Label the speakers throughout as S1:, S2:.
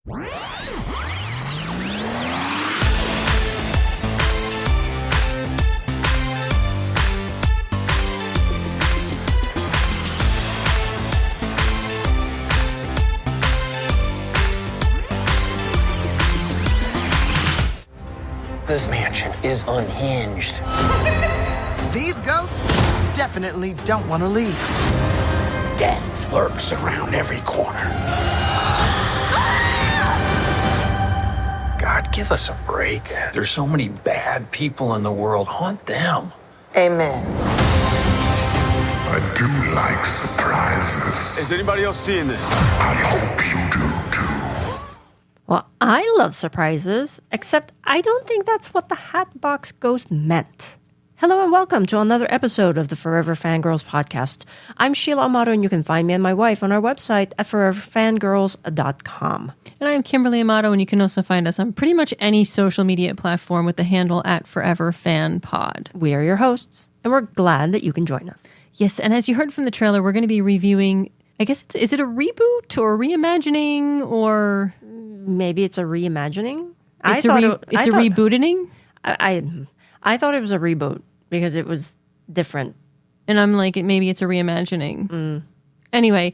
S1: This mansion is unhinged.
S2: These ghosts definitely don't want to leave.
S1: Death lurks around every corner. God, give us a break. There's so many bad people in the world. Haunt them.
S2: Amen.
S3: I do like surprises.
S4: Is anybody else seeing this?
S3: I hope you do too.
S5: Well, I love surprises, except I don't think that's what the Hatbox Ghost meant. Hello and welcome to another episode of the Forever Fangirls podcast. I'm Sheila Amato, and you can find me and my wife on our website at foreverfangirls.com.
S6: And I'm Kimberly Amato, and you can also find us on pretty much any social media platform with the handle at ForeverFanPod.
S5: We are your hosts, and we're glad that you can join us.
S6: Yes, and as you heard from the trailer, we're going to be reviewing, I guess, is it a reboot or a reimagining or...
S5: Maybe it's a reimagining?
S6: It's a rebooting?
S5: I thought it was a reboot because it was different.
S6: And I'm like, maybe it's a reimagining. Anyway,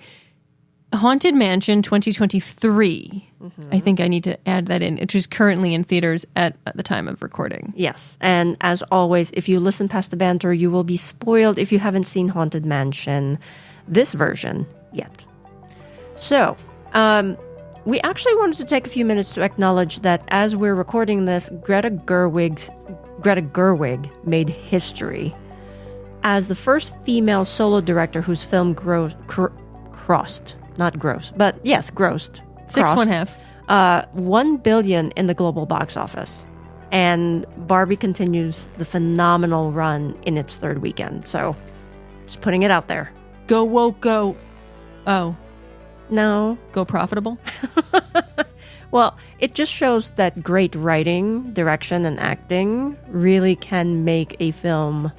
S6: Haunted Mansion 2023. I think I need to add that in, which is currently in theaters at the time of recording.
S5: Yes. And as always, if you listen past the banter, you will be spoiled if you haven't seen Haunted Mansion, this version, yet. So, we actually wanted to take a few minutes to acknowledge that as we're recording this, Greta Gerwig made history as the first female solo director whose film grossed 1 billion in the global box office. And Barbie continues the phenomenal run in its third weekend. So, just putting it out there.
S6: Go woke, go. Oh.
S5: No.
S6: Go profitable?
S5: Well, it just shows that great writing, direction, and acting really can make a film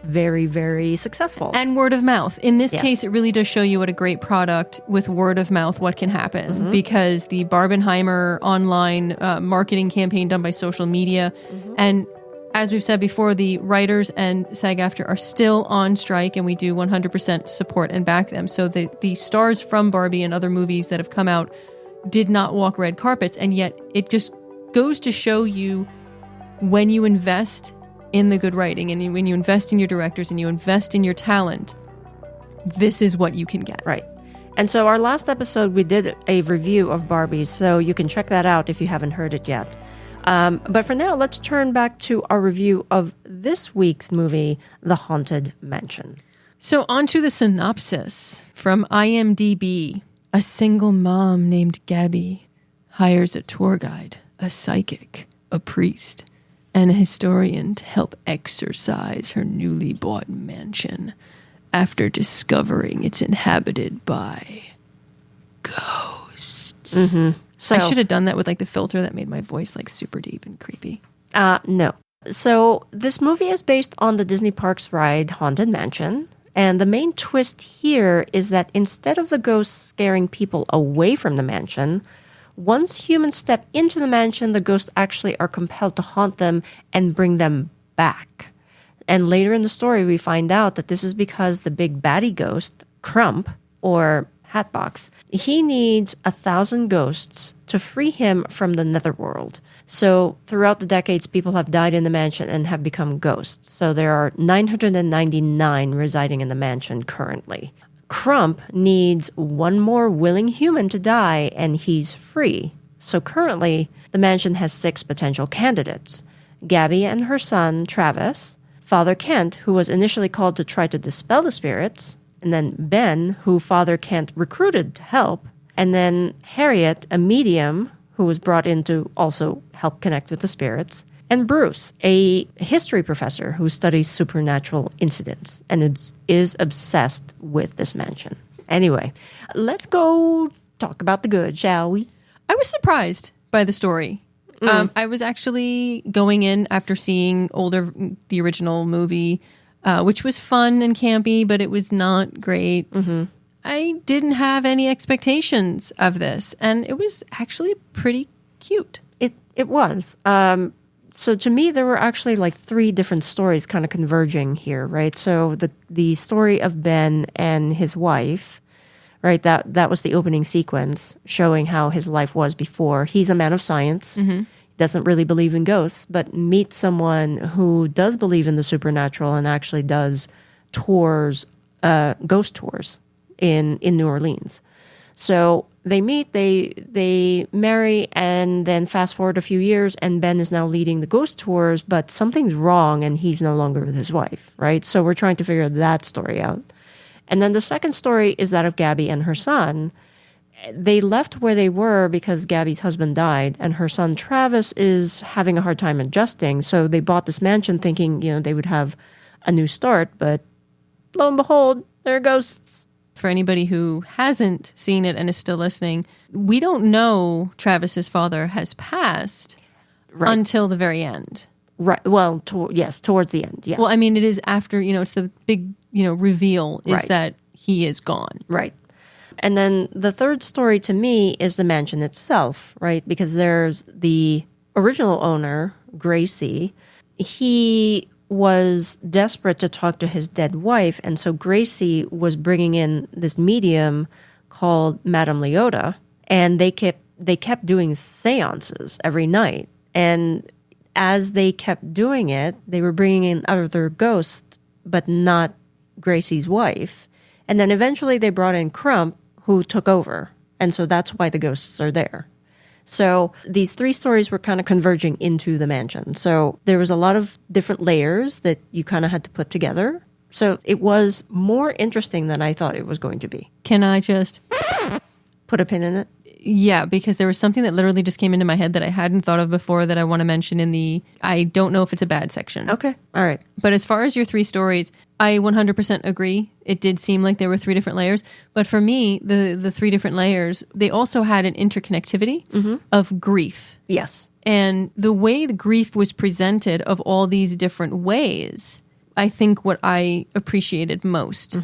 S5: very, very successful.
S6: And word of mouth. In this case, it really does show you what a great product with word of mouth, what can happen. Because the Barbenheimer online marketing campaign done by social media, and as we've said before, the writers and SAG-AFTRA are still on strike, and we do 100% support and back them. So the stars from Barbie and other movies that have come out did not walk red carpets, and yet it just goes to show you when you invest in the good writing and when you invest in your directors and you invest in your talent, this is what you can get.
S5: Right. And so our last episode, we did a review of Barbie, so you can check that out if you haven't heard it yet. But for now, let's turn back to our review of this week's movie, The Haunted Mansion.
S6: So on to the synopsis from IMDb. A single mom named Gabby hires a tour guide, a psychic, a priest, and a historian to help exorcise her newly bought mansion after discovering it's inhabited by ghosts. So, I should have done that with like the filter that made my voice like super deep and creepy.
S5: No. So this movie is based on the Disney Parks ride Haunted Mansion. And the main twist here is that instead of the ghosts scaring people away from the mansion, once humans step into the mansion, the ghosts actually are compelled to haunt them and bring them back. And later in the story, we find out that this is because the big baddie ghost, Crump, or Hatbox, he needs 1,000 ghosts to free him from the netherworld. So throughout the decades, people have died in the mansion and have become ghosts. So there are 999 residing in the mansion currently. Crump needs one more willing human to die, and he's free. So currently, the mansion has 6 potential candidates. Gabby and her son, Travis, Father Kent, who was initially called to try to dispel the spirits, and then Ben, who Father Kent recruited to help, and then Harriet, a medium, who was brought in to also help connect with the spirits, and Bruce, a history professor who studies supernatural incidents and is obsessed with this mansion. Anyway, let's go talk about the good, shall we?
S6: I was surprised by the story. I was actually going in after seeing the original movie, which was fun and campy, but it was not great. I didn't have any expectations of this, and it was actually pretty cute.
S5: It was. So to me, there were actually like three different stories kind of converging here, right? So the story of Ben and his wife, right? That was the opening sequence showing how his life was before. He's a man of science, doesn't really believe in ghosts, but meets someone who does believe in the supernatural and actually does tours, ghost tours in New Orleans. So they meet, they marry, and then fast forward a few years, and Ben is now leading the ghost tours, but something's wrong, and he's no longer with his wife, right? So we're trying to figure that story out. And then the second story is that of Gabby and her son. They left where they were because Gabby's husband died, and her son Travis is having a hard time adjusting. So they bought this mansion thinking, they would have a new start, but lo and behold, there are ghosts.
S6: For anybody who hasn't seen it and is still listening, we don't know Travis's father has passed until the very end.
S5: Right. Well, yes, towards the end. Yes.
S6: Well, I mean, it is after, it's the big, reveal is that he is gone.
S5: Right. And then the third story to me is the mansion itself, right? Because there's the original owner, Gracie. He was desperate to talk to his dead wife, and so Gracie was bringing in this medium called Madame Leota, and they kept doing seances every night. And as they kept doing it, they were bringing in other ghosts, but not Gracie's wife. And then eventually they brought in Crump, who took over, and so that's why the ghosts are there. So these three stories were kind of converging into the mansion. So there was a lot of different layers that you kind of had to put together. So it was more interesting than I thought it was going to be.
S6: Can I just
S5: put a pin in it?
S6: Yeah, because there was something that literally just came into my head that I hadn't thought of before that I want to mention in the I don't know if it's a bad section.
S5: Okay. All right.
S6: But as far as your three stories, I 100% agree. It did seem like there were three different layers. But for me, the three different layers, they also had an interconnectivity of grief.
S5: Yes.
S6: And the way the grief was presented of all these different ways, I think what I appreciated most.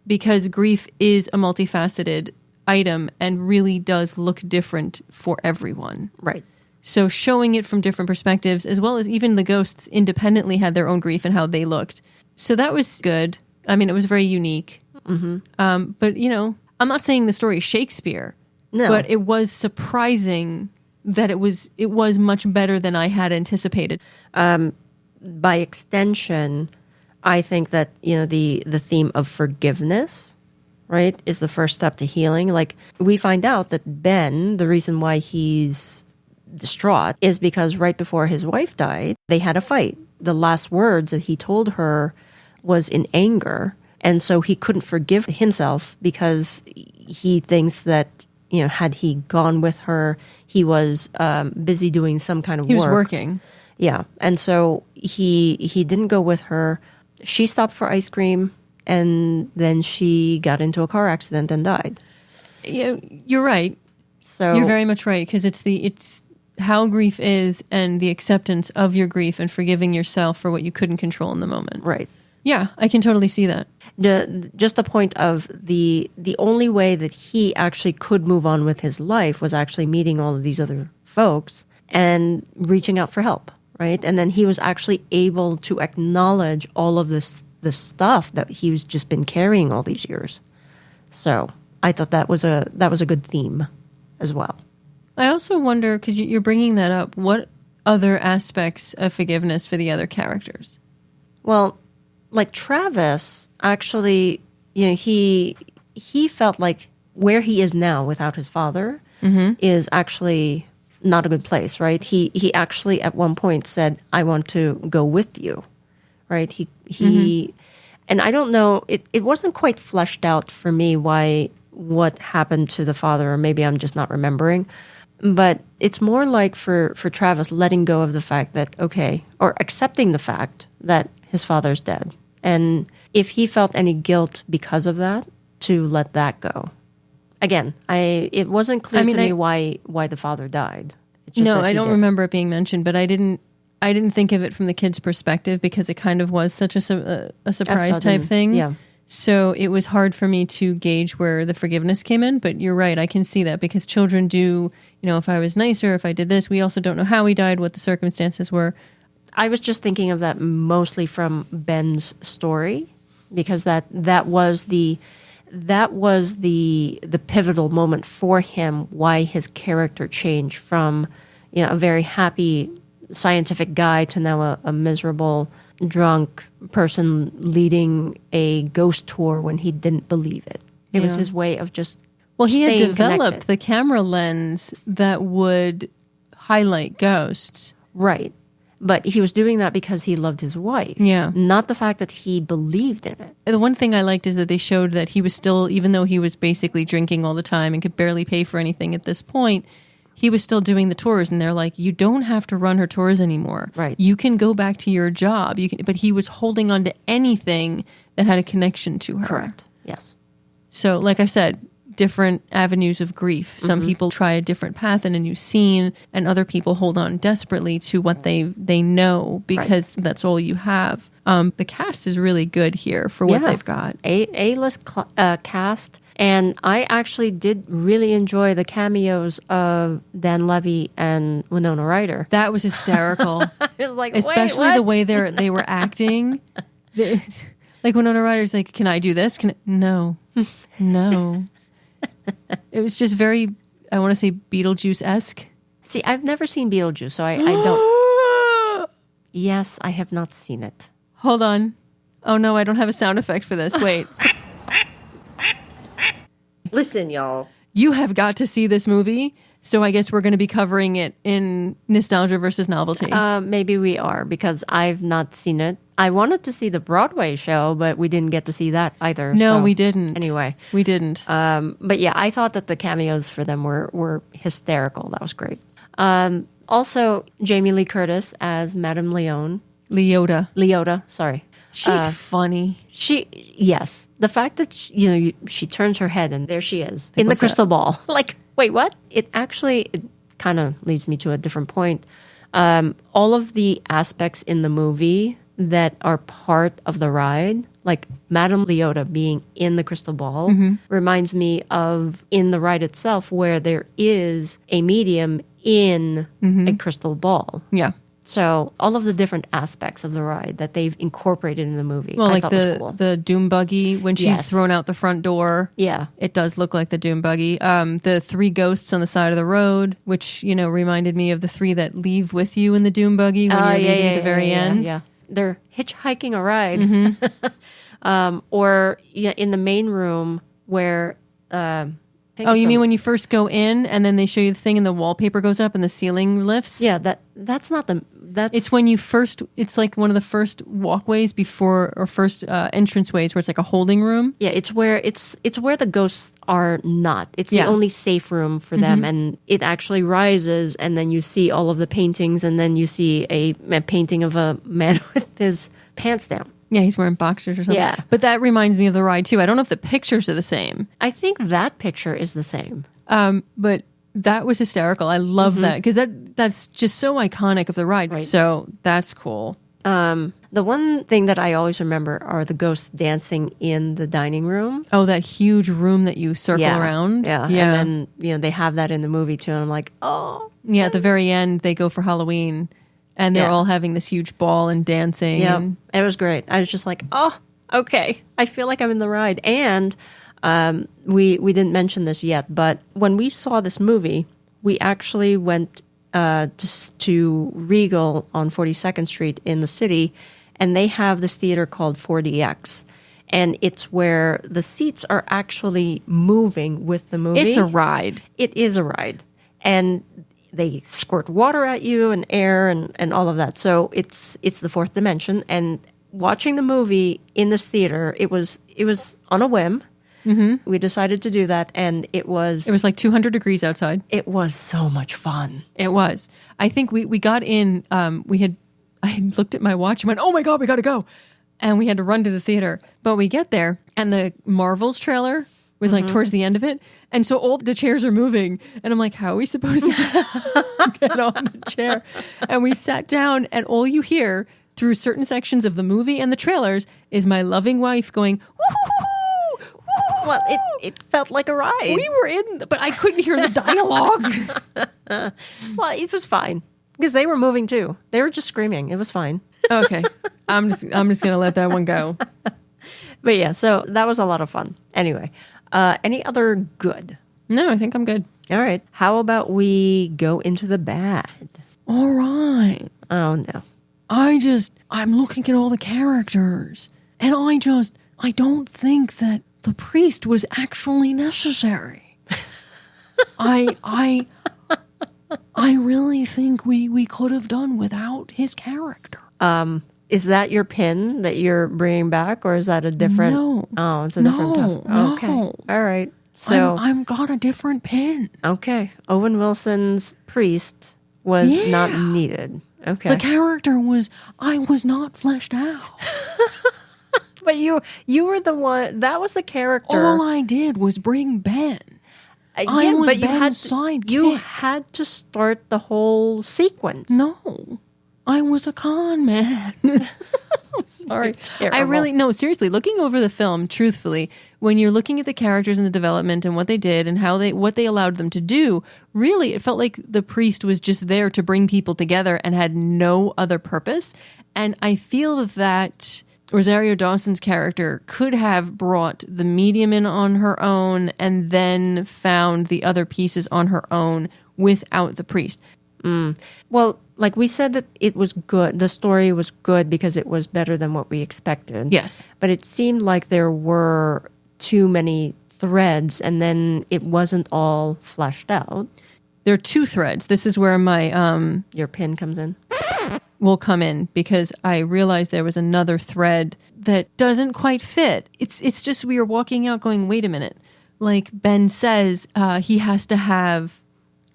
S6: Because grief is a multifaceted item and really does look different for everyone.
S5: Right.
S6: So showing it from different perspectives, as well as even the ghosts independently had their own grief and how they looked. So that was good. I mean, it was very unique. But, I'm not saying the story is Shakespeare.
S5: No.
S6: But it was surprising that it was much better than I had anticipated.
S5: By extension, I think that, the theme of forgiveness, right, is the first step to healing. Like, we find out that Ben, the reason why he's distraught is because right before his wife died, they had a fight. The last words that he told her was in anger. And so he couldn't forgive himself because he thinks that, had he gone with her, he was busy doing some kind of work.
S6: He was working.
S5: Yeah. And so he didn't go with her. She stopped for ice cream. And then she got into a car accident and died.
S6: Yeah, you're right.
S5: So
S6: you're very much right, because it's how grief is and the acceptance of your grief and forgiving yourself for what you couldn't control in the moment.
S5: Right.
S6: Yeah, I can totally see that.
S5: Just the point of the only way that he actually could move on with his life was actually meeting all of these other folks and reaching out for help, right? And then he was actually able to acknowledge all of the stuff that he's just been carrying all these years. So I thought that was a good theme as well.
S6: I also wonder, because you're bringing that up, what other aspects of forgiveness for the other characters?
S5: Well, like Travis, actually, he felt like where he is now without his father is actually not a good place, right? He actually at one point said, "I want to go with you," right? He and I don't know, it wasn't quite fleshed out for me what happened to the father, or maybe I'm just not remembering. But it's more like for Travis letting go of the fact that, okay, or accepting the fact that his father's dead. And if he felt any guilt because of that, to let that go. Again, it wasn't clear to me why the father died. It's just
S6: I don't remember it being mentioned, but I didn't think of it from the kid's perspective because it kind of was such a surprise type thing.
S5: Yeah.
S6: So it was hard for me to gauge where the forgiveness came in. But you're right. I can see that because children do, if I was nicer, if I did this, we also don't know how he died, what the circumstances were.
S5: I was just thinking of that mostly from Ben's story, because that was the pivotal moment for him, why his character changed from a very happy scientific guy to now a miserable drunk person leading a ghost tour when he didn't believe it. It was his way of just
S6: he had developed
S5: connected.
S6: The camera lens that would highlight ghosts.
S5: Right. But he was doing that because he loved his wife.
S6: Yeah.
S5: Not the fact that he believed in it.
S6: The one thing I liked is that they showed that he was still, even though he was basically drinking all the time and could barely pay for anything at this point, he was still doing the tours. And they're like, you don't have to run her tours anymore.
S5: Right.
S6: You can go back to your job. But he was holding on to anything that had a connection to her.
S5: Correct. Yes.
S6: So, like I said, different avenues of grief. Some people try a different path in a new scene, and other people hold on desperately to what they know because that's all you have. The cast is really good here for what they've got.
S5: A-list cast. And I actually did really enjoy the cameos of Dan Levy and Winona Ryder.
S6: That was hysterical.
S5: It was like,
S6: especially
S5: wait,
S6: the way they were acting. Like Winona Ryder's like, can I do this? No. It was just very, I want to say Beetlejuice-esque.
S5: See, I've never seen Beetlejuice, so I don't. Yes, I have not seen it.
S6: Hold on. Oh no, I don't have a sound effect for this. Wait.
S4: Listen, y'all.
S6: You have got to see this movie. So I guess we're going to be covering it in Nostalgia versus Novelty.
S5: Maybe we are, because I've not seen it. I wanted to see the Broadway show, but we didn't get to see that either.
S6: No,
S5: so.
S6: we didn't.
S5: Anyway.
S6: We didn't.
S5: But yeah, I thought that the cameos for them were hysterical. That was great. Also, Jamie Lee Curtis as Madame Leota, sorry.
S6: She's funny.
S5: Yes. The fact that, she turns her head and there she is in the crystal ball. Like, wait, what? It kind of leads me to a different point. All of the aspects in the movie that are part of the ride, like Madame Leota being in the crystal ball, reminds me of in the ride itself where there is a medium in a crystal ball.
S6: Yeah.
S5: So all of the different aspects of the ride that they've incorporated in the movie,
S6: well,
S5: I
S6: like
S5: thought was cool.
S6: the Doom buggy when she's thrown out the front door.
S5: Yeah,
S6: it does look like the Doom buggy. The three ghosts on the side of the road, which reminded me of the three that leave with you in the Doom buggy when you're leaving at the very end.
S5: Yeah, they're hitchhiking a ride, or in the main room where.
S6: You mean when you first go in and then they show you the thing and the wallpaper goes up and the ceiling lifts?
S5: Yeah, that's not the...
S6: It's when you first... It's like one of the first walkways before, or first entranceways where it's like a holding room.
S5: Yeah, it's where the ghosts are not. It's the only safe room for them, and it actually rises, and then you see all of the paintings, and then you see a painting of a man with his pants down.
S6: Yeah, he's wearing boxers or something.
S5: Yeah.
S6: But that reminds me of the ride, too. I don't know if the pictures are the same.
S5: I think that picture is the same.
S6: But that was hysterical. I love that, because that's just so iconic of the ride. Right. So that's cool.
S5: The one thing that I always remember are the ghosts dancing in the dining room.
S6: Oh, that huge room that you circle around.
S5: Yeah. And then, they have that in the movie, too. And I'm like, oh.
S6: Yeah, at the very end, they go for Halloween. And they're all having this huge ball and dancing.
S5: Yeah, it was great. I was just like, oh, okay. I feel like I'm in the ride. And we didn't mention this yet, but when we saw this movie, we actually went to Regal on 42nd Street in the city, and they have this theater called 4DX. And it's where the seats are actually moving with the movie.
S6: It's a ride.
S5: It is a ride. And they squirt water at you and air and all of that. So it's the fourth dimension. And watching the movie in this theater, it was on a whim. Mm-hmm. We decided to do that, and it was
S6: like 200 degrees outside.
S5: It was so much fun.
S6: It was. I think we got in. I looked at my watch and went, "Oh my God, we got to go!" And we had to run to the theater. But we get there, and the Marvels trailer was like towards the end of it. And so all the chairs are moving. And I'm like, how are we supposed to get on the chair? And we sat down, and all you hear, through certain sections of the movie and the trailers is my loving wife going, woo-hoo-hoo-hoo, woo-hoo-hoo.
S5: Well, it felt like a ride.
S6: We were in, but I couldn't hear the dialogue.
S5: Well, it was fine because they were moving too. They were just screaming. It was fine.
S6: Okay. I'm just going to let that one go.
S5: But yeah, so that was a lot of fun. Anyway, any other good?
S6: No, I think I'm good.
S5: All right. How about we go into the bad?
S6: All right.
S5: Oh, no.
S6: I'm looking at all the characters, and I don't think that the priest was actually necessary. I really think we could have done without his character.
S5: Is that your pin that you're bringing back, or is that a different?
S6: No.
S5: Oh, it's a different.
S6: No.
S5: Okay. All right. So
S6: I've got a different pin.
S5: okay, Owen Wilson's priest was not needed. Okay.
S6: The character was not fleshed out.
S5: But you were the one that was the character.
S6: All I did was bring Ben. I was
S5: but
S6: Ben's sidekick.
S5: you had to start the whole sequence.
S6: No, I was a con man. I'm sorry.
S5: Terrible.
S6: I really, no, seriously, looking over the film, truthfully, when you're looking at the characters and the development and what they did and what they allowed them to do, really, it felt like the priest was just there to bring people together and had no other purpose. And I feel that Rosario Dawson's character could have brought the medium in on her own and then found the other pieces on her own without the priest.
S5: Well, like we said that it was good. The story was good because it was better than what we expected.
S6: Yes.
S5: But it seemed like there were too many threads and then it wasn't all fleshed out.
S6: There are two threads. This is where my
S5: Your pin comes in.
S6: will come in because I realized there was another thread that doesn't quite fit. It's just we were walking out going, wait a minute. Like Ben says, he has to have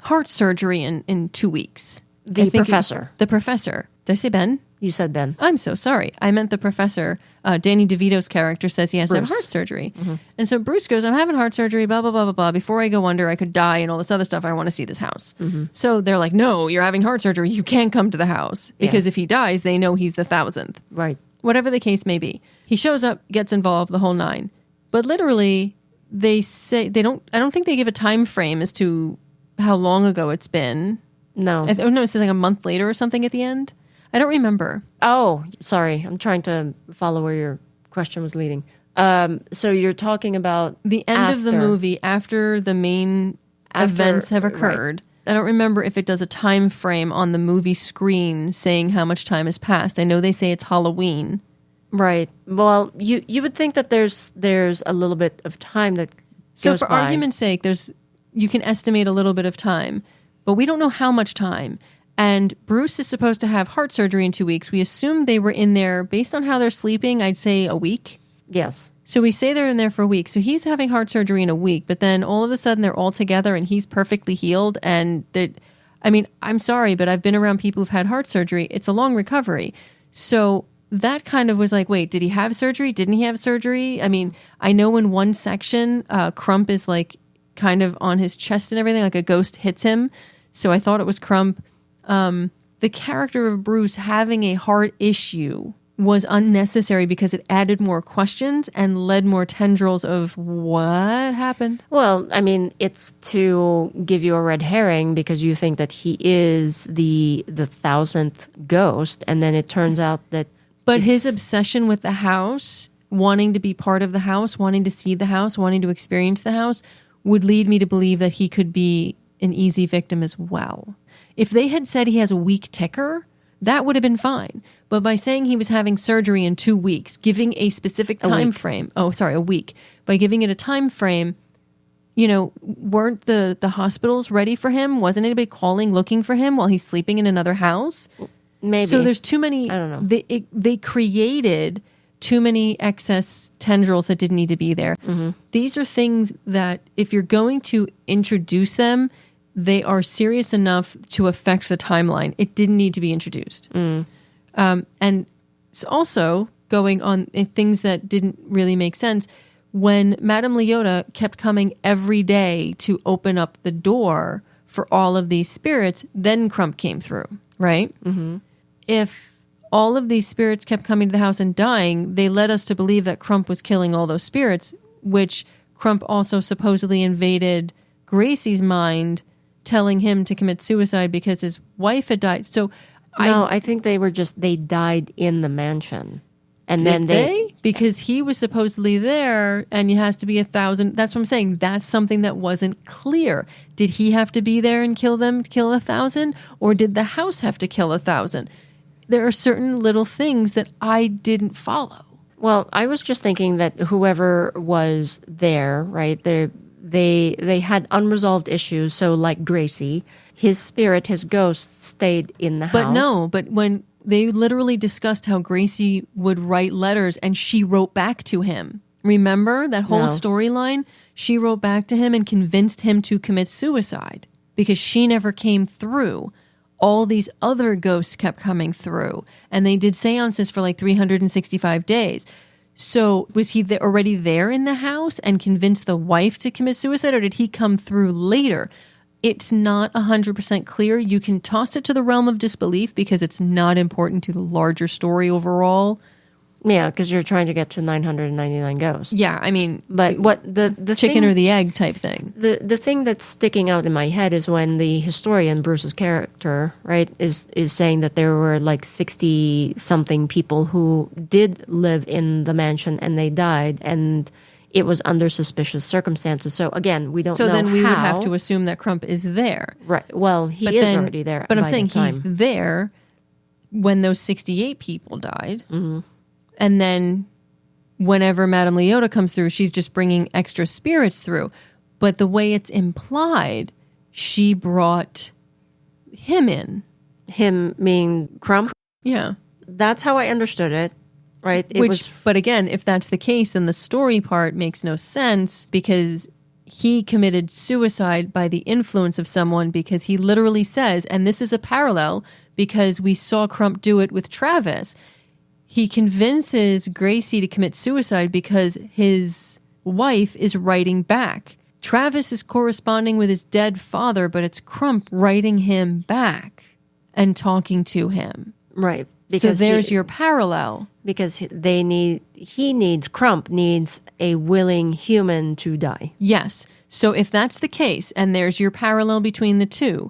S6: heart surgery in 2 weeks.
S5: The professor.
S6: The professor. Did I say Ben?
S5: You said Ben.
S6: I'm so sorry. I meant the professor. Danny DeVito's character says he has to have heart surgery. Mm-hmm. And so Bruce goes, I'm having heart surgery, blah, blah, blah, blah, blah. Before I go under, I could die and all this other stuff. I want to see this house. Mm-hmm. So they're like, no, you're having heart surgery. You can't come to the house. Because if he dies, they know he's the 1,000th.
S5: Right.
S6: Whatever the case may be. He shows up, gets involved, the whole nine. But literally, they say, I don't think they give a time frame as to how long ago it's been.
S5: No.
S6: No, it's like a month later or something at the end. I don't remember.
S5: Oh, sorry. I'm trying to follow where your question was leading. So you're talking about
S6: the end of the movie after the main events have occurred. Right. I don't remember if it does a time frame on the movie screen saying how much time has passed. I know they say it's Halloween.
S5: Right. Well, you would think that there's a little bit of time that
S6: so
S5: goes
S6: for
S5: by.
S6: argument's sake, you can estimate a little bit of time, but we don't know how much time. And Bruce is supposed to have heart surgery in 2 weeks. We assume they were in there, based on how they're sleeping, I'd say a week.
S5: Yes.
S6: So we say they're in there for a week. So he's having heart surgery in a week, but then all of a sudden they're all together and he's perfectly healed. And I'm sorry, but I've been around people who've had heart surgery. It's a long recovery. So that kind of was like, wait, did he have surgery? Didn't he have surgery? I mean, I know in one section, Crump is like kind of on his chest and everything, like a ghost hits him. So I thought it was Crump. The character of Bruce having a heart issue was unnecessary because it added more questions and led more tendrils of what happened.
S5: Well, I mean, it's to give you a red herring because you think that he is the 1,000th ghost, and then it turns out that.
S6: But his obsession with the house, wanting to be part of the house, wanting to see the house, wanting to experience the house, would lead me to believe that he could be an easy victim as well. If they had said he has a weak ticker, that would have been fine. But by saying he was having surgery in 2 weeks, giving a specific time frame, a week, by giving it a time frame, weren't the hospitals ready for him? Wasn't anybody calling, looking for him while he's sleeping in another house?
S5: Maybe.
S6: So there's too many,
S5: I don't know.
S6: They created too many excess tendrils that didn't need to be there. Mm-hmm. These are things that if you're going to introduce them, they are serious enough to affect the timeline. It didn't need to be introduced. And it's also going on things that didn't really make sense. When Madame Leota kept coming every day to open up the door for all of these spirits, then Crump came through, right? Mm-hmm. If all of these spirits kept coming to the house and dying, they led us to believe that Crump was killing all those spirits, which Crump also supposedly invaded Gracie's mind, telling him to commit suicide because his wife had died. So
S5: I think they died in the mansion. And
S6: did
S5: then
S6: they? Because he was supposedly there and it has to be 1,000. That's what I'm saying. That's something that wasn't clear. Did he have to be there and kill 1,000? Or did the house have to kill 1,000? There are certain little things that I didn't follow.
S5: Well, I was just thinking that whoever was there, right, they had unresolved issues. So like Gracie, his spirit, his ghost stayed in the house.
S6: But when they literally discussed how Gracie would write letters and she wrote back to him. Remember that whole storyline? She wrote back to him and convinced him to commit suicide because she never came through. All these other ghosts kept coming through and they did seances for like 365 days. So was he already there in the house and convinced the wife to commit suicide, or did he come through later? It's not 100% clear. You can toss it to the realm of disbelief because it's not important to the larger story overall.
S5: Yeah, because you're trying to get to 999 ghosts.
S6: Yeah, I mean,
S5: but what the
S6: chicken
S5: thing,
S6: or the egg type thing.
S5: The thing that's sticking out in my head is when the historian, Bruce's character, right, is saying that there were like 60 something people who did live in the mansion and they died, and it was under suspicious circumstances. So again, we don't know.
S6: So then we
S5: how.
S6: would have to assume that Crump is there.
S5: Right. Well, he is already there.
S6: But I'm
S5: by
S6: saying
S5: the time.
S6: he's there when those 68 people died.
S5: Mm-hmm.
S6: And then whenever Madame Leota comes through, she's just bringing extra spirits through. But the way it's implied, she brought him in.
S5: Him mean Crump?
S6: Yeah.
S5: That's how I understood it. Right.
S6: But again, if that's the case, then the story part makes no sense because he committed suicide by the influence of someone, because he literally says, and this is a parallel because we saw Crump do it with Travis. He convinces Gracie to commit suicide because his wife is writing back. Travis is corresponding with his dead father, but it's Crump writing him back and talking to him.
S5: Right.
S6: Because so there's your parallel.
S5: Because Crump needs a willing human to die.
S6: Yes. So if that's the case, and there's your parallel between the two,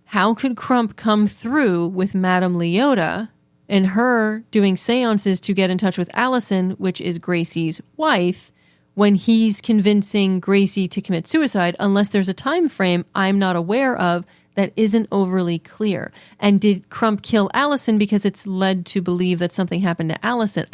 S6: how could Crump come through with Madame Leota and her doing seances to get in touch with Allison, which is Gracie's wife, when he's convincing Gracie to commit suicide, unless there's a time frame I'm not aware of that isn't overly clear? And did Crump kill Allison because it's led to believe that something happened to Allison?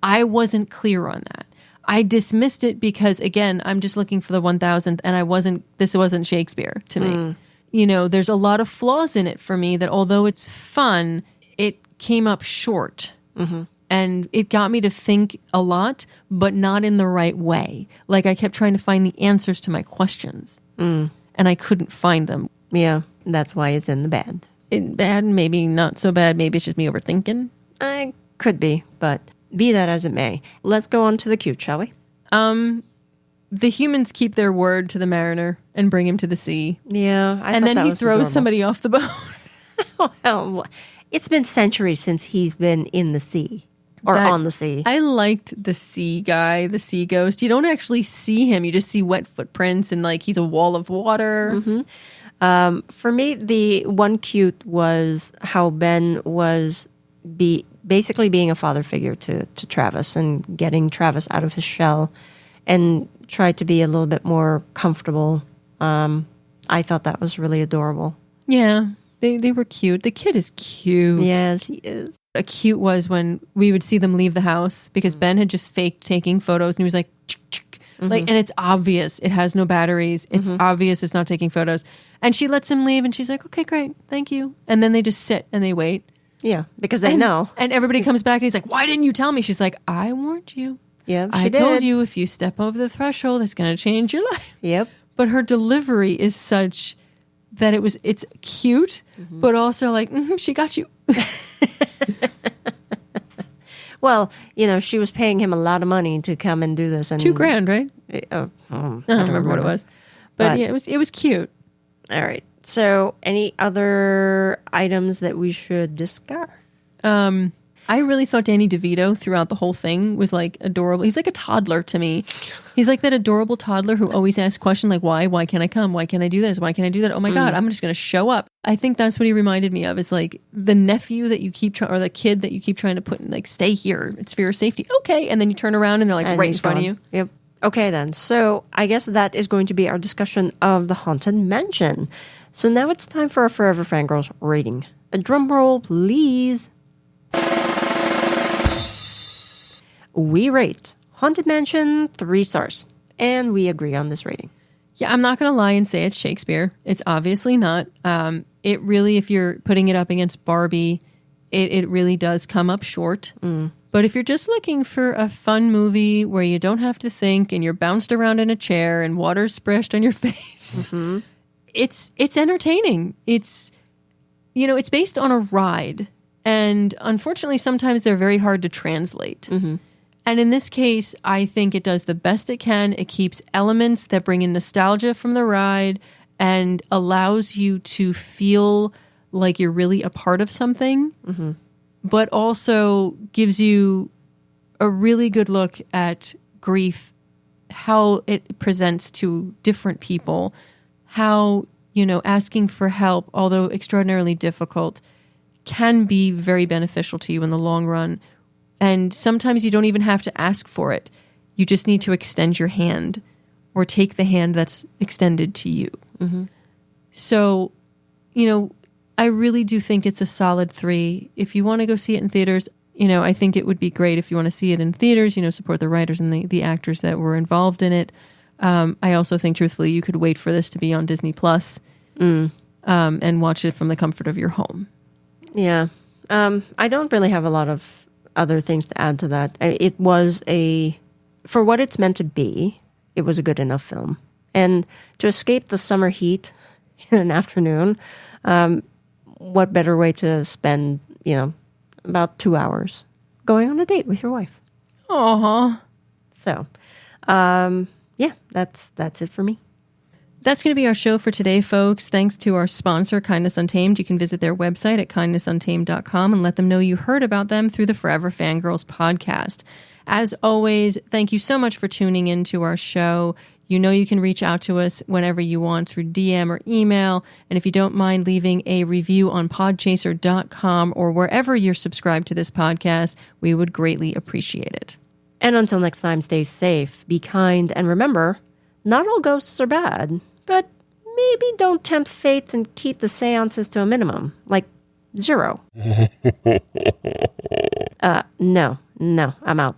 S6: I wasn't clear on that. I dismissed it because, again, I'm just looking for the 1000th, and this wasn't Shakespeare to me. You know, there's a lot of flaws in it for me that, although it's fun, it came up short. Mm-hmm. And it got me to think a lot, but not in the right way. Like I kept trying to find the answers to my questions, and I couldn't find them.
S5: Yeah, that's why it's in the bad.
S6: Bad, maybe not so bad. Maybe it's just me overthinking.
S5: Could be, but be that as it may. Let's go on to the cute, shall we?
S6: The humans keep their word to the mariner and bring him to the sea.
S5: Yeah,
S6: and then he throws somebody off the boat.
S5: Well, it's been centuries since he's been in the sea. Or on the sea. I
S6: liked the sea guy, the sea ghost. You don't actually see him. You just see wet footprints and like he's a wall of water.
S5: Mm-hmm. For me, the one cute was how Ben was basically being a father figure to Travis and getting Travis out of his shell and tried to be a little bit more comfortable. I thought that was really adorable.
S6: Yeah, they were cute. The kid is cute.
S5: Yes, he is.
S6: A cute was when we would see them leave the house because Ben had just faked taking photos and he was like, and it's obvious it has no batteries. It's obvious it's not taking photos. And she lets him leave and she's like, okay, great. Thank you. And then they just sit and they wait.
S5: Yeah, because they know.
S6: And everybody comes back and he's like, why didn't you tell me? She's like, I warned you.
S5: Yeah,
S6: I told you if you step over the threshold, it's going to change your life.
S5: Yep.
S6: But her delivery is such that it's cute, but also like, she got you.
S5: Well, she was paying him a lot of money to come and do this. And
S6: $2,000, right?
S5: I
S6: don't remember what it was. But yeah, it was cute.
S5: All right. So any other items that we should discuss?
S6: I really thought Danny DeVito throughout the whole thing was like adorable. He's like a toddler to me. He's like that adorable toddler who always asks questions like, why? Why can't I come? Why can't I do this? Why can't I do that? Oh my God, I'm just going to show up. I think that's what he reminded me of, is like the nephew that you keep trying, or the kid that you keep trying to put in, like, stay here. It's for your safety. Okay. And then you turn around and they're like right in front of you.
S5: Yep. Okay then. So I guess that is going to be our discussion of the Haunted Mansion. So now it's time for our Forever Fangirls rating. A drum roll, please. We rate Haunted Mansion 3 stars, and we agree on this rating.
S6: Yeah, I'm not going to lie and say it's Shakespeare. It's obviously not. It really, if you're putting it up against Barbie, it really does come up short. But if you're just looking for a fun movie where you don't have to think and you're bounced around in a chair and water splashed on your face, it's entertaining. It's based on a ride. And unfortunately, sometimes they're very hard to translate. And in this case, I think it does the best it can. It keeps elements that bring in nostalgia from the ride and allows you to feel like you're really a part of something, but also gives you a really good look at grief, how it presents to different people, how, asking for help, although extraordinarily difficult, can be very beneficial to you in the long run. And sometimes you don't even have to ask for it. You just need to extend your hand or take the hand that's extended to you. So, I really do think it's a solid 3. If you want to go see it in theaters, I think it would be great if you want to see it in theaters, support the writers and the actors that were involved in it. I also think, truthfully, you could wait for this to be on Disney Plus and watch it from the comfort of your home.
S5: Yeah. I don't really have a lot of other things to add to that. It was for what it's meant to be, it was a good enough film. And to escape the summer heat in an afternoon, what better way to spend, about 2 hours going on a date with your wife. So, yeah, that's it for me.
S6: That's going to be our show for today, folks. Thanks to our sponsor, Kindness Untamed. You can visit their website at kindnessuntamed.com and let them know you heard about them through the Forever Fangirls podcast. As always, thank you so much for tuning in to our show. You can reach out to us whenever you want through DM or email. And if you don't mind leaving a review on podchaser.com or wherever you're subscribed to this podcast, we would greatly appreciate it.
S5: And until next time, stay safe, be kind, and remember, not all ghosts are bad. But maybe don't tempt fate and keep the seances to a minimum, like 0. No, I'm out.